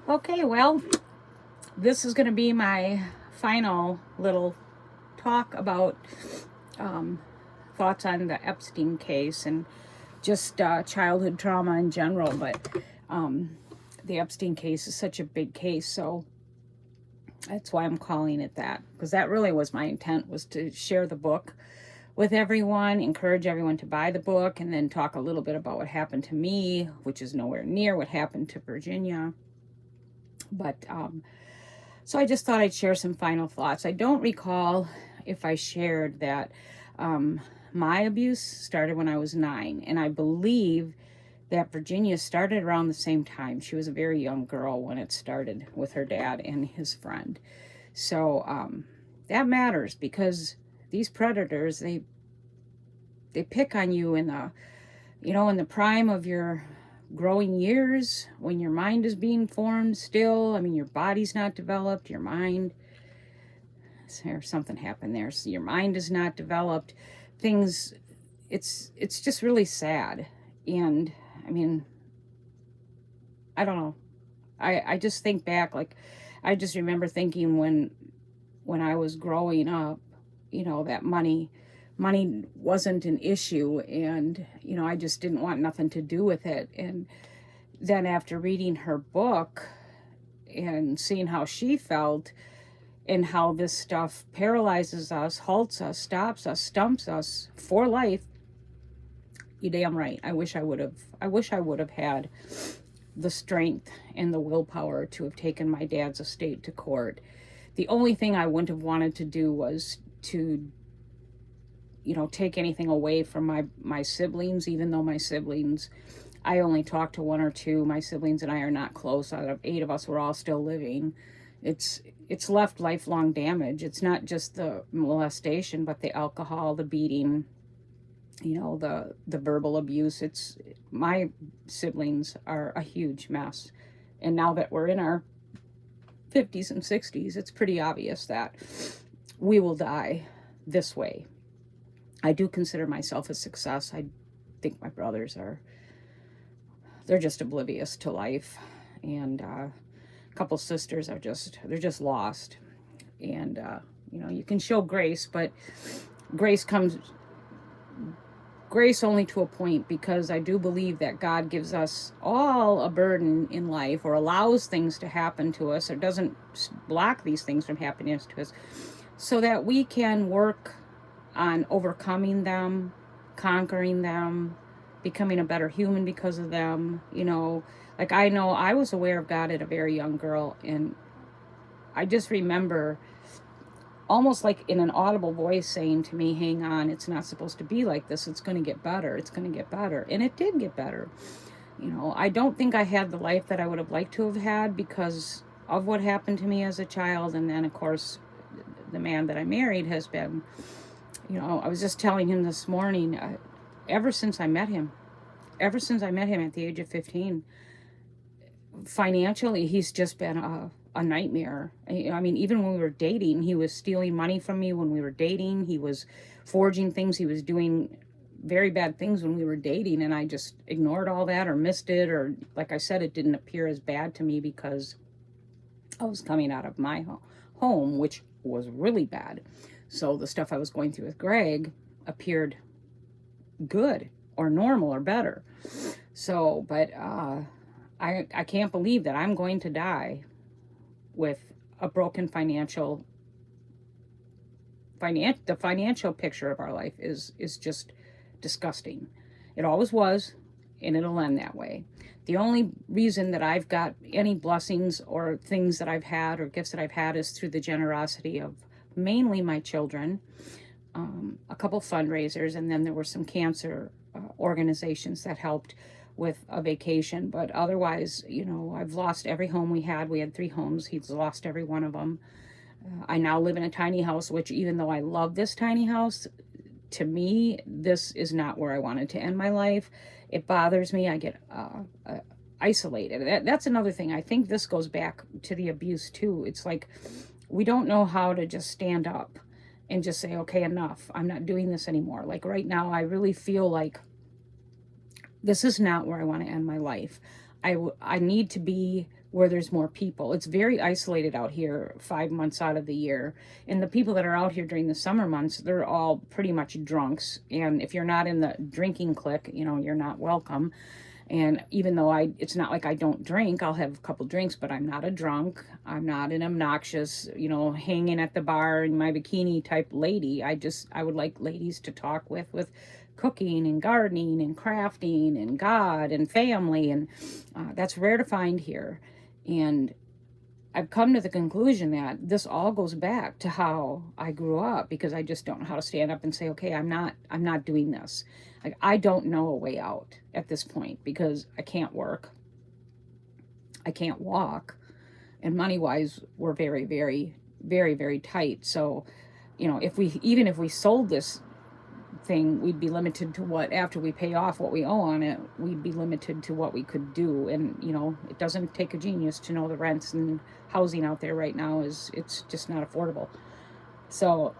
Okay, well, this is going to be my final little talk about um, thoughts on the Epstein case and just childhood trauma in general. But um, the Epstein case is such a big case, so that's why I'm calling it that. Because that really was my intent, was to share the book with everyone, encourage everyone to buy the book, and then talk a little bit about what happened to me, which is nowhere near what happened to Virginia. But so I just thought I'd share some final thoughts. I don't recall if I shared that um, my abuse started when I was 9, and I believe that Virginia started around the same time. She was a very young girl when it started with her dad and his friend. So that matters because these predators, they pick on you in the prime of your growing years, when your mind is being formed still. I mean, your body's not developed, your mind, something happened there. So your mind is not developed. Things, it's just really sad. And I mean, I don't know. I just think back, like, I just remember thinking when I was growing up, that money wasn't an issue, and I just didn't want nothing to do with it. And then after reading her book and seeing how she felt and how this stuff paralyzes us, halts us, stops us, stumps us for life, you damn right. I wish I would have had the strength and the willpower to have taken my dad's estate to court. The only thing I wouldn't have wanted to do was to take anything away from my siblings, even though my siblings, I only talked to one or two. My siblings and I are not close. Out of 8 of us, we're all still living. It's left lifelong damage. It's not just the molestation, but the alcohol, the beating, the verbal abuse. It's My siblings are a huge mess. And now that we're in our 50s and 60s, it's pretty obvious that we will die this way. I do consider myself a success. I think my brothers they're just oblivious to life. And a couple sisters they're just lost. And you can show grace, but grace comes grace only to a point, because I do believe that God gives us all a burden in life, or allows things to happen to us, or doesn't block these things from happening to us, so that we can work on overcoming them, conquering them, becoming a better human because of them. Like, I know I was aware of God at a very young girl, and I just remember almost like in an audible voice saying to me, hang on, it's not supposed to be like this. It's going to get better. It's going to get better. And it did get better. I don't think I had the life that I would have liked to have had because of what happened to me as a child. And then, of course, the man that I married has been, I was just telling him this morning, ever since I met him at the age of 15, financially, he's just been a nightmare. I mean, even when we were dating, he was stealing money from me when we were dating. He was forging things. He was doing very bad things when we were dating, and I just ignored all that or missed it, or, like I said, it didn't appear as bad to me because I was coming out of my home, which was really bad. So the stuff I was going through with Greg appeared good or normal or better. So, but I can't believe that I'm going to die with a broken the financial picture of our life is just disgusting. It always was, and it'll end that way. The only reason that I've got any blessings or things that I've had or gifts that I've had is through the generosity of mainly my children, a couple fundraisers, and then there were some cancer organizations that helped with a vacation. But otherwise, I've lost every home we had. We had 3 homes. He's lost every one of them. I now live in a tiny house, which, even though I love this tiny house, to me, this is not where I wanted to end my life. It bothers me. I get isolated. That's another thing. I think this goes back to the abuse, too. It's like we don't know how to just stand up and just say, okay, enough. I'm not doing this anymore. Like right now, I really feel like this is not where I want to end my life. I need to be where there's more people. It's very isolated out here 5 months out of the year. And the people that are out here during the summer months, they're all pretty much drunks. And if you're not in the drinking clique, you know, you're not welcome. And even though it's not like I don't drink, I'll have a couple drinks, but I'm not a drunk. I'm not an obnoxious, you know, hanging at the bar in my bikini type lady. I would like ladies to talk with cooking and gardening and crafting and God and family. And that's rare to find here. And I've come to the conclusion that this all goes back to how I grew up, because I just don't know how to stand up and say, okay, I'm not doing this. Like, I don't know a way out at this point, because I can't work. I can't walk. And money-wise, we're very, very, very, very tight. So, you know, if we sold this thing, we'd be limited to what, after we pay off what we owe on it, we'd be limited to what we could do. And, you know, it doesn't take a genius to know the rents and housing out there right now it's just not affordable. So,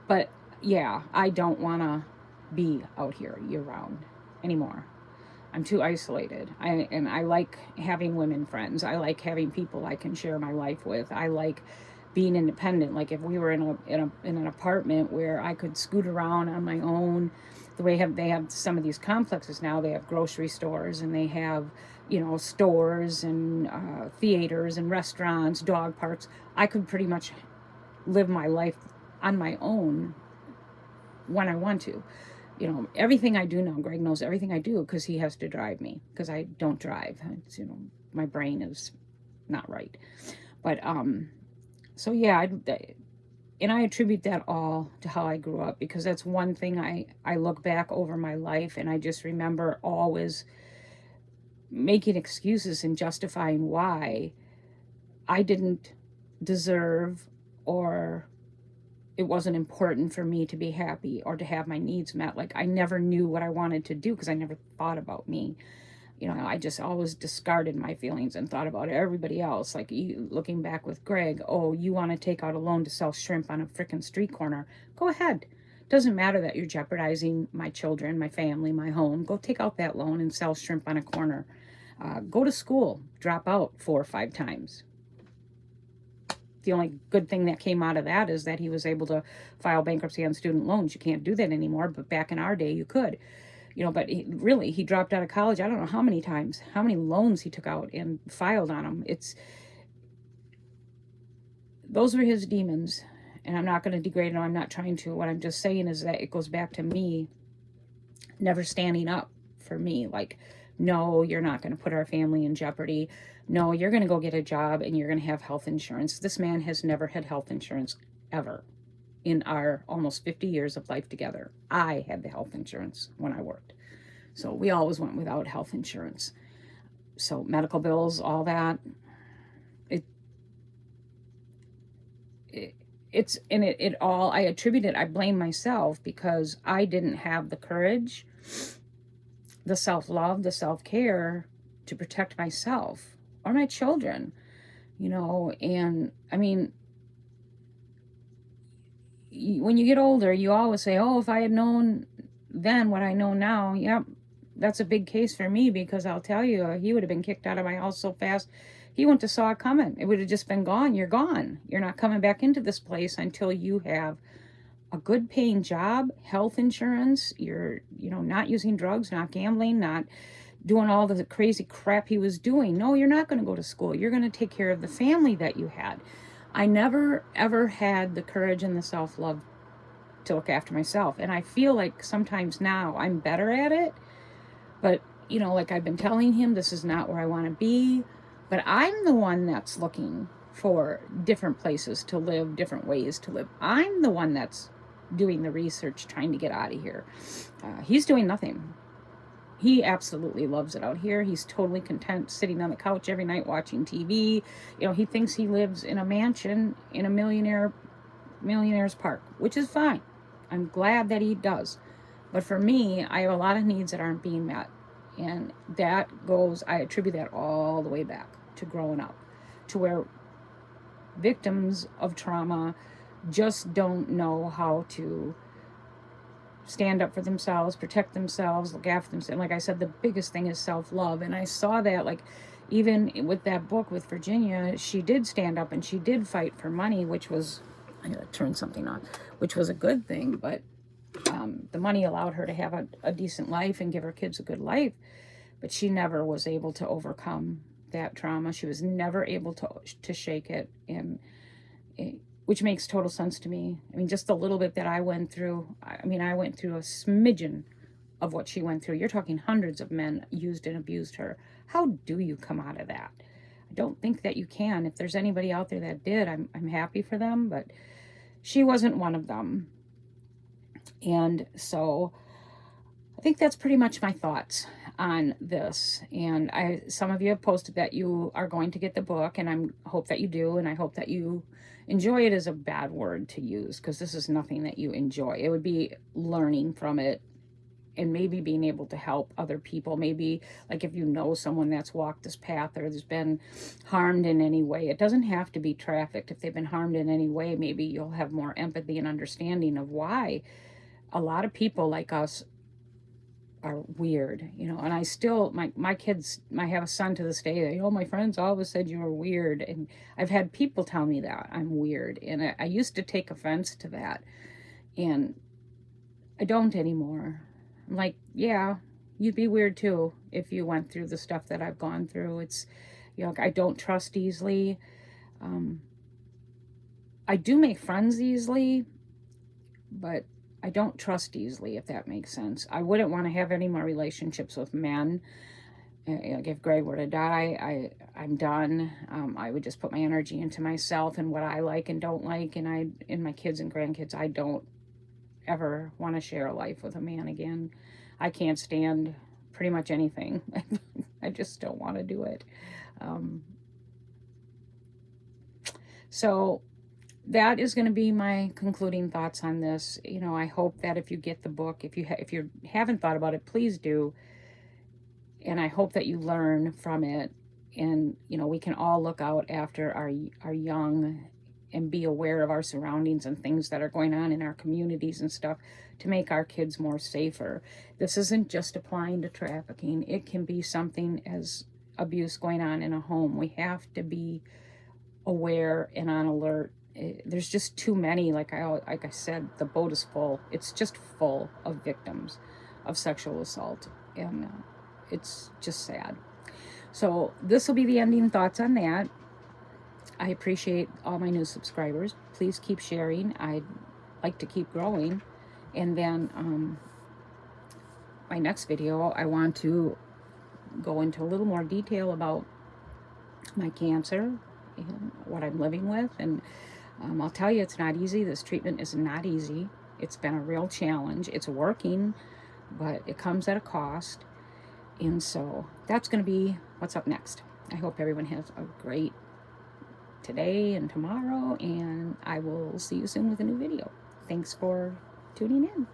but yeah, I don't want to be out here year round anymore. I'm too isolated. I like having women friends. I like having people I can share my life with. I like being independent. Like, if we were in an apartment where I could scoot around on my own, the way they have some of these complexes now, they have grocery stores and they have, you know, stores and theaters and restaurants, dog parks. I could pretty much live my life on my own when I want to. You know, everything I do now, Greg knows everything I do because he has to drive me, because I don't drive. It's, you know, my brain is not right. But so yeah, and I attribute that all to how I grew up, because that's one thing I look back over my life and I just remember always making excuses and justifying why I didn't deserve, or it wasn't important for me to be happy or to have my needs met. Like, I never knew what I wanted to do because I never thought about me. You know, I just always discarded my feelings and thought about everybody else. Like, looking back with Greg, oh, you want to take out a loan to sell shrimp on a freaking street corner? Go ahead. Doesn't matter that you're jeopardizing my children, my family, my home. Go take out that loan and sell shrimp on a corner. Go to school, drop out 4 or 5 times. The only good thing that came out of that is that he was able to file bankruptcy on student loans. You can't do that anymore, but back in our day, you could. You know, but he dropped out of college. I don't know how many times, how many loans he took out and filed on them. Those were his demons, and I'm not going to degrade him. I'm not trying to. What I'm just saying is that it goes back to me never standing up for me. Like, no, you're not going to put our family in jeopardy. No, you're going to go get a job and you're going to have health insurance. This man has never had health insurance ever. In our almost 50 years of life together, I had the health insurance when I worked. So we always went without health insurance. So medical bills, all that, I attribute it, I blame myself because I didn't have the courage, the self-love, the self-care to protect myself or my children, you know. And I mean, when you get older, you always say, oh, if I had known then what I know now, yep, that's a big case for me, because I'll tell you, he would have been kicked out of my house so fast, he wouldn't have saw it coming. It would have just been gone. You're gone. You're not coming back into this place until you have a good paying job, health insurance, you're, you know, not using drugs, not gambling, not doing all the crazy crap he was doing. No, you're not going to go to school. You're going to take care of the family that you had. I never, ever had the courage and the self-love to look after myself. And I feel like sometimes now I'm better at it. But, you know, like I've been telling him, this is not where I want to be. But I'm the one that's looking for different places to live, different ways to live. I'm the one that's doing the research, trying to get out of here. He's doing nothing. He absolutely loves it out here. He's totally content sitting on the couch every night watching TV. You know, he thinks he lives in a mansion in a millionaire's park, which is fine. I'm glad that he does. But for me, I have a lot of needs that aren't being met. And I attribute that all the way back to growing up, to where victims of trauma just don't know how to stand up for themselves, protect themselves, look after themselves. And like I said, the biggest thing is self-love. And I saw that, like, even with that book with Virginia, she did stand up and she did fight for money, which was, I gotta turn something on, which was a good thing. But the money allowed her to have a decent life and give her kids a good life. But she never was able to overcome that trauma. She was never able to shake it, and which makes total sense to me. I mean, just a little bit that I went through. I mean, I went through a smidgen of what she went through. You're talking hundreds of men used and abused her. How do you come out of that? I don't think that you can. If there's anybody out there that did, I'm happy for them, but she wasn't one of them. And so I think that's pretty much my thoughts on this. And some of you have posted that you are going to get the book, and I hope that you do, and I hope that you enjoy it is a bad word to use, because this is nothing that you enjoy. It would be learning from it and maybe being able to help other people. Maybe like if you know someone that's walked this path or has been harmed in any way. It doesn't have to be trafficked. If they've been harmed in any way, maybe you'll have more empathy and understanding of why a lot of people like us are weird, you know. And I still, my kids, I have a son to this day, you know, my friends always said you were weird. And I've had people tell me that I'm weird. And I used to take offense to that. And I don't anymore. I'm like, yeah, you'd be weird too if you went through the stuff that I've gone through. It's, you know, I don't trust easily. I do make friends easily, but I don't trust easily, if that makes sense. I wouldn't want to have any more relationships with men. Like if Greg were to die, I'm done. I would just put my energy into myself and what I like and don't like. And in my kids and grandkids, I don't ever want to share a life with a man again. I can't stand pretty much anything. I just don't want to do it. So that is going to be my concluding thoughts on this. You know, I hope that if you get the book, if you haven't thought about it, please do. And I hope that you learn from it. And, you know, we can all look out after our young and be aware of our surroundings and things that are going on in our communities and stuff to make our kids more safer. This isn't just applying to trafficking. It can be something as abuse going on in a home. We have to be aware and on alert. There's just too many. Like I said, the boat is full. It's just full of victims of sexual assault. And it's just sad. So this will be the ending thoughts on that. I appreciate all my new subscribers. Please keep sharing. I'd like to keep growing. And then my next video, I want to go into a little more detail about my cancer and what I'm living with. And I'll tell you, it's not easy. This treatment is not easy. It's been a real challenge. It's working, but it comes at a cost. And so that's going to be what's up next. I hope everyone has a great today and tomorrow, and I will see you soon with a new video. Thanks for tuning in.